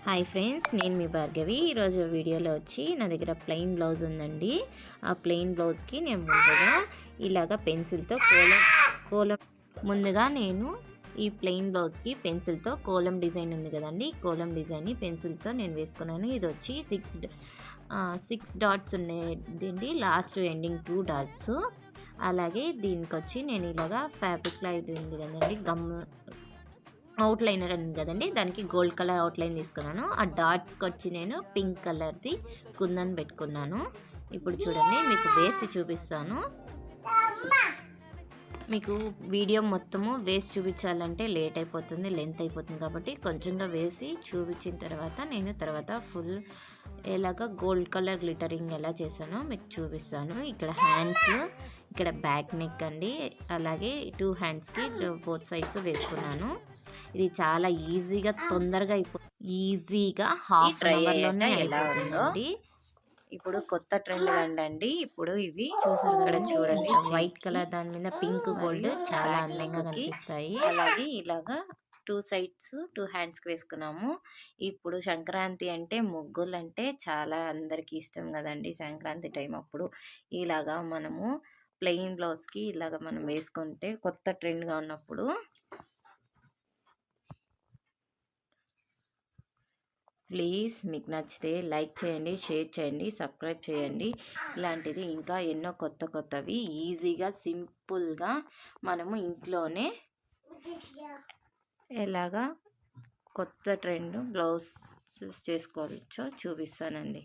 Hi friends, నేను మీ భార్గవి. ఈరోజు వీడియోలో వచ్చి నా దగ్గర ప్లెయిన్ బ్లౌజ్ ఉందండి. ఆ ప్లెయిన్ బ్లౌజ్కి నేను ఇలాగా పెన్సిల్తో కోలం ముందుగా నేను ఈ ప్లెయిన్ బ్లౌజ్కి పెన్సిల్తో కోలం డిజైన్ ఉంది కదండి, కోలం డిజైన్ని పెన్సిల్తో నేను వేసుకున్నాను. ఇది వచ్చి సిక్స్ డాట్స్ ఉన్నాయండి, లాస్ట్ ఎండింగ్ 2 డాట్స్. అలాగే దీనికి వచ్చి నేను ఇలాగా ఫ్యాబ్రిక్లో ఇది ఉంది కదండి, గమ్ అవుట్లైనర్ ఉంది కదండి, దానికి గోల్డ్ కలర్ అవుట్లైన్ తీసుకున్నాను. ఆ డాట్స్కి వచ్చి నేను పింక్ కలర్ది కుందన్ పెట్టుకున్నాను. ఇప్పుడు చూడండి, మీకు వేసి చూపిస్తాను. మీకు వీడియో మొత్తము వేసి చూపించాలంటే లేట్ అయిపోతుంది, లెంత్ అయిపోతుంది. కాబట్టి కొంచెంగా వేసి చూపించిన తర్వాత నేను ఫుల్ ఎలాగ గోల్డ్ కలర్ గ్లిటరింగ్ ఎలా చేశానో మీకు చూపిస్తాను. ఇక్కడ హ్యాండ్స్, ఇక్కడ బ్యాక్ నెక్ అండి, అలాగే 2 హ్యాండ్స్కి బోత్ సైడ్స్ వేసుకున్నాను. ఇది చాలా ఈజీగా, తొందరగా ఈజీగా హాఫ్ అన్ అవర్లోనే అయిపోతుందండి. ఇప్పుడు కొత్త ట్రెండ్ అండి. ఇప్పుడు ఇవి చూసారు ఇక్కడ చూడండి, వైట్ కలర్ దాని మీద పింక్ గోల్డ్ చాలా అందంగా కనిపిస్తాయి. అలాగే ఇలాగా 2 సైడ్స్ 2 హ్యాండ్స్కి వేసుకున్నాము. ఇప్పుడు సంక్రాంతి అంటే, ముగ్గులు అంటే చాలా అందరికీ ఇష్టం కదండి. సంక్రాంతి టైం అప్పుడు ఇలాగా మనము ప్లెయిన్ బ్లౌజ్కి ఇలాగ మనం వేసుకుంటే కొత్త ట్రెండ్గా ఉన్నప్పుడు ప్లీజ్ మీకు నచ్చితే లైక్ చేయండి, షేర్ చేయండి, సబ్స్క్రైబ్ చేయండి. ఇలాంటిది ఇంకా ఎన్నో కొత్తవి ఈజీగా సింపుల్గా మనము ఇంట్లోనే ఎలాగా కొత్త ట్రెండ్ బ్లౌజ్ చేసుకోవచ్చో చూపిస్తానండి.